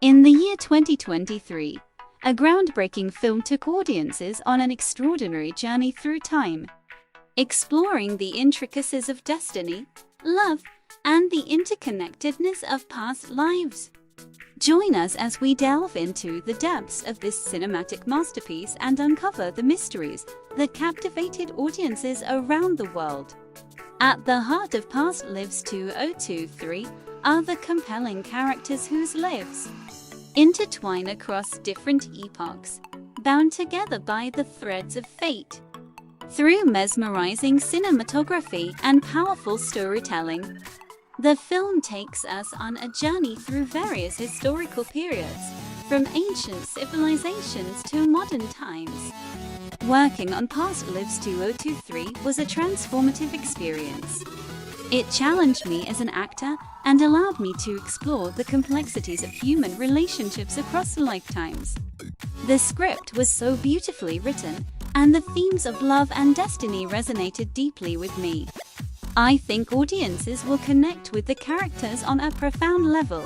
In the year 2023, a groundbreaking film took audiences on an extraordinary journey through time, exploring the intricacies of destiny, love, and the interconnectedness of past lives. Join us as we delve into the depths of this cinematic masterpiece and uncover the mysteries that captivated audiences around the world. At the heart of Past Lives 2023 are the compelling characters whose lives intertwine across different epochs, bound together by the threads of fate. Through mesmerizing cinematography and powerful storytelling, the film takes us on a journey through various historical periods, from ancient civilizations to modern times. Working on Past Lives 2023 was a transformative experience. It challenged me as an actor and allowed me to explore the complexities of human relationships across lifetimes. The script was so beautifully written, and the themes of love and destiny resonated deeply with me. I think audiences will connect with the characters on a profound level.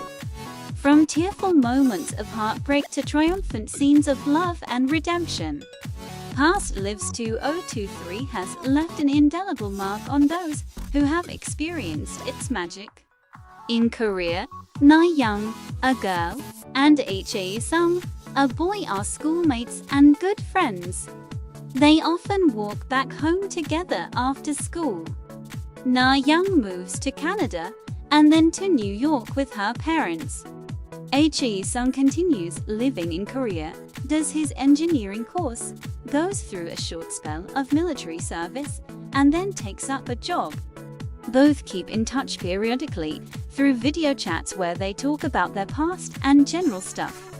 From tearful moments of heartbreak to triumphant scenes of love and redemption, Past Lives 2023 has left an indelible mark on those who have experienced its magic. In Korea, Na-young, a girl, and Hae-sung, a boy, are schoolmates and good friends. They often walk back home together after school. Na-young moves to Canada and then to New York with her parents. Hae-sung continues living in Korea, does his engineering course, goes through a short spell of military service, and then takes up a job. Both keep in touch periodically through video chats where they talk about their past and general stuff.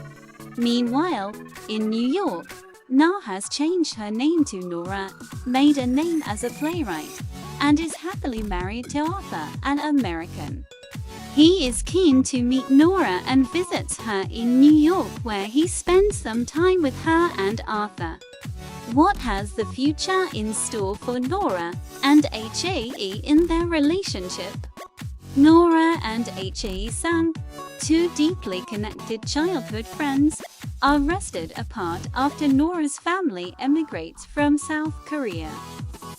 Meanwhile, in New York, Na has changed her name to Nora, made a name as a playwright, and is happily married to Arthur, an American. He is keen to meet Nora and visits her in New York, where he spends some time with her and Arthur. What has the future in store for Nora and Hae in their relationship? Nora and Hae-sung, two deeply connected childhood friends, are wrested apart after Nora's family emigrates from South Korea.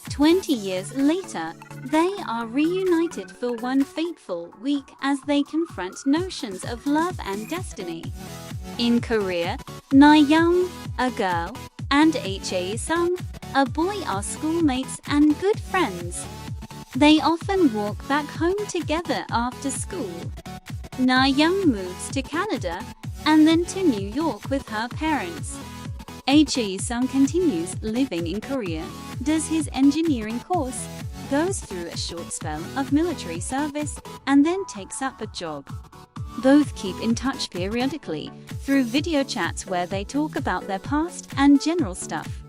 20 years later, they are reunited for one fateful week as they confront notions of love and destiny. In Korea, Na-young, a girl, and Hae-sung, a boy, are schoolmates and good friends. They often walk back home together after school. Na-young moves to Canada and then to New York with her parents. Hae-sung continues living in Korea, does his engineering course, goes through a short spell of military service, and then takes up a job. Both keep in touch periodically through video chats where they talk about their past and general stuff.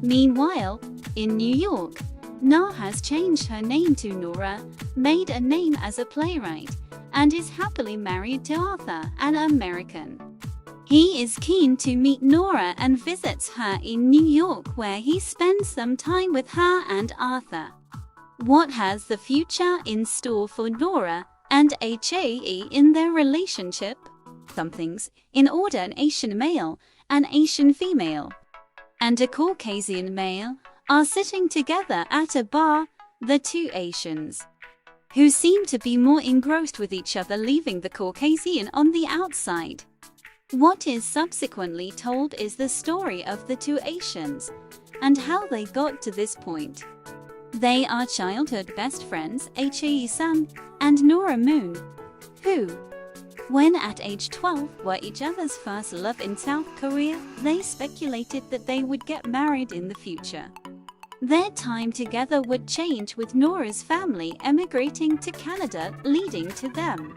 Meanwhile, in New York, Na has changed her name to Nora, made a name as a playwright, and is happily married to Arthur, an American. He is keen to meet Nora and visits her in New York, where he spends some time with her and Arthur. What has the future in store for Nora and Hae in their relationship? Some things, in order: an Asian male, an Asian female, and a Caucasian male are sitting together at a bar, the two Asians, who seem to be more engrossed with each other, leaving the Caucasian on the outside. What is subsequently told is the story of the two Asians and how they got to this point. They are childhood best friends, Hae-sung and Nora Moon, who, when at age 12, were each other's first love in South Korea. They speculated that they would get married in the future. Their time together would change, with Nora's family emigrating to Canada, leading to them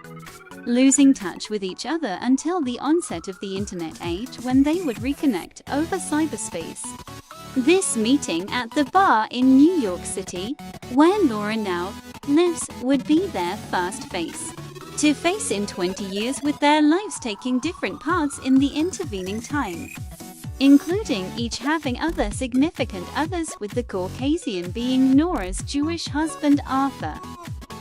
losing touch with each other until the onset of the internet age, when they would reconnect over cyberspace. This meeting at the bar in New York City, where Nora now lives, would be their first face-to-face in 20 years, with their lives taking different paths in the intervening time, including each having other significant others, with the Caucasian being Nora's Jewish husband Arthur.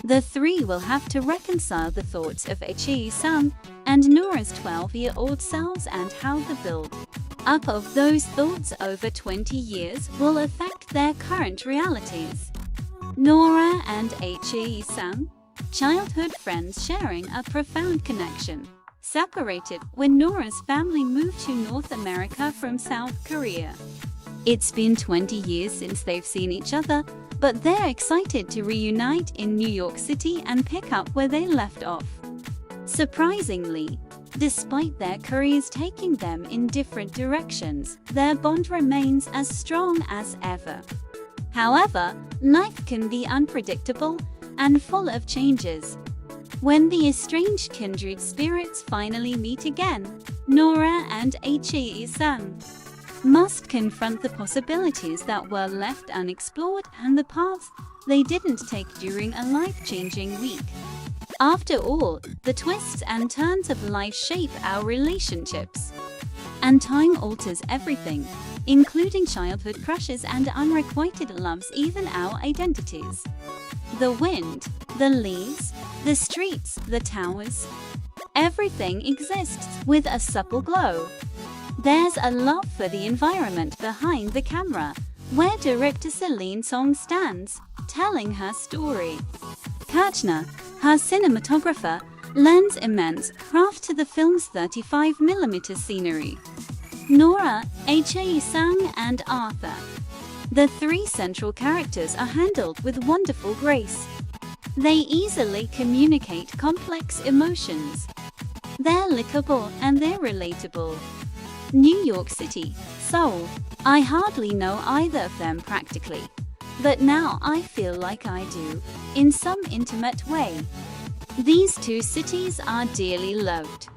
The three will have to reconcile the thoughts of Hee-sung and Nora's 12-year-old selves and how the build-up of those thoughts over 20 years will affect their current realities. Nora and Hee-sung, childhood friends sharing a profound connection, separated when Nora's family moved to North America from South Korea. It's been 20 years since they've seen each other, but they're excited to reunite in New York City and pick up where they left off. Surprisingly, despite their careers taking them in different directions, their bond remains as strong as ever. However, life can be unpredictable and full of changes. When the estranged kindred spirits finally meet again, Nora and Hee-sung must confront the possibilities that were left unexplored and the paths they didn't take during a life-changing week. After all, the twists and turns of life shape our relationships. And time alters everything, including childhood crushes and unrequited loves, even our identities. The wind, the leaves, the streets, the towers. Everything exists with a supple glow. There's a love for the environment behind the camera, where director Celine Song stands, telling her story. Kirchner, her cinematographer, lends immense craft to the film's 35mm scenery. Nora, Hee-sung, and Arthur. The three central characters are handled with wonderful grace. They easily communicate complex emotions. They're likable and they're relatable. New York City, Seoul. I hardly know either of them practically, but now I feel like I do, in some intimate way. These two cities are dearly loved.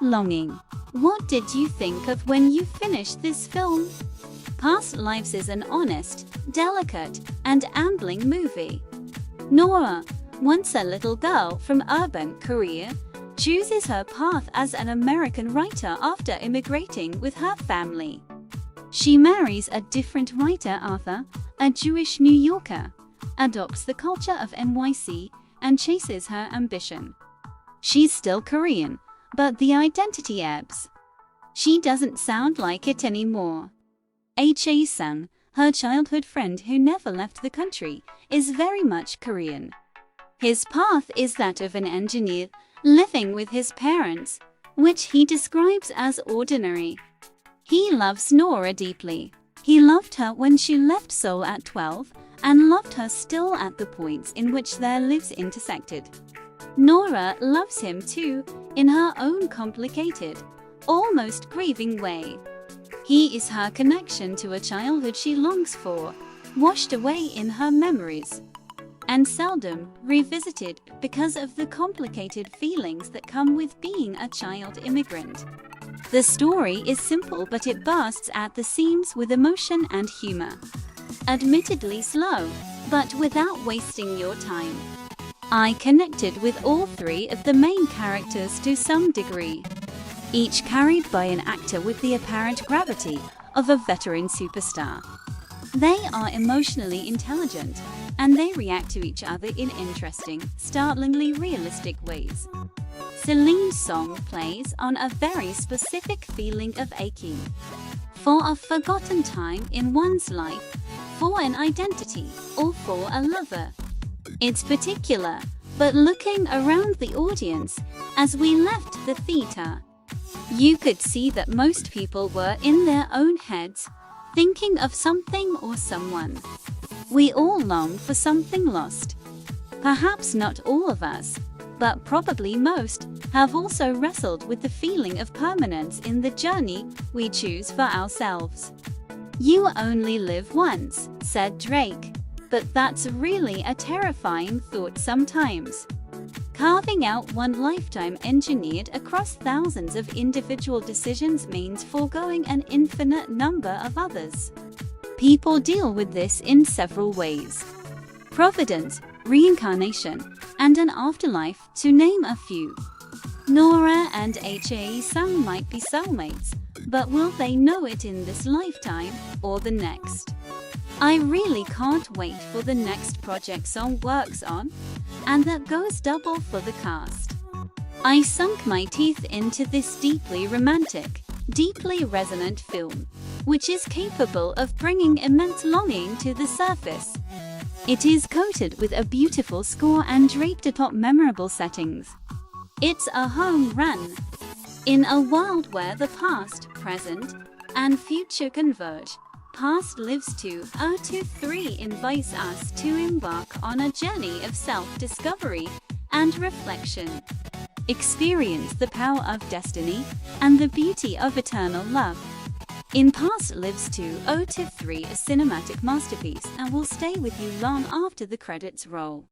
Longing. What did you think of when you finished this film? Past Lives is an honest, delicate, and ambling movie. Nora, once a little girl from urban Korea, chooses her path as an American writer after immigrating with her family. She marries a different writer, Arthur, a Jewish New Yorker, adopts the culture of NYC, and chases her ambition. She's still Korean, but the identity ebbs. She doesn't sound like it anymore. Hee-sung, her childhood friend who never left the country, is very much Korean. His path is that of an engineer living with his parents, which he describes as ordinary. He loves Nora deeply. He loved her when she left Seoul at 12, and loved her still at the points in which their lives intersected. Nora loves him too, in her own complicated, almost grieving way. He is her connection to a childhood she longs for, washed away in her memories, and seldom revisited because of the complicated feelings that come with being a child immigrant. The story is simple, but it bursts at the seams with emotion and humor. Admittedly slow, but without wasting your time. I connected with all three of the main characters to some degree, each carried by an actor with the apparent gravity of a veteran superstar. They are emotionally intelligent, and they react to each other in interesting, startlingly realistic ways. Celine's song plays on a very specific feeling of aching for a forgotten time in one's life, for an identity, or for a lover. It's particular, but looking around the audience as we left the theater, you could see that most people were in their own heads, thinking of something or someone. We all long for something lost. Perhaps not all of us, but probably most, have also wrestled with the feeling of permanence in the journey we choose for ourselves. "You only live once," said Drake, but that's really a terrifying thought sometimes. Carving out one lifetime engineered across thousands of individual decisions means foregoing an infinite number of others. People deal with this in several ways: providence, reincarnation, and an afterlife, to name a few. Nora and Hee-sung might be soulmates, but will they know it in this lifetime or the next? I really can't wait for the next project Song works on, and that goes double for the cast. I sunk my teeth into this deeply romantic, deeply resonant film, which is capable of bringing immense longing to the surface. It is coated with a beautiful score and draped atop memorable settings. It's a home run. In a world where the past, present, and future converge, Past Lives 2023 invites us to embark on a journey of self-discovery and reflection. Experience the power of destiny and the beauty of eternal love. In Past Lives 2023, a cinematic masterpiece and will stay with you long after the credits roll.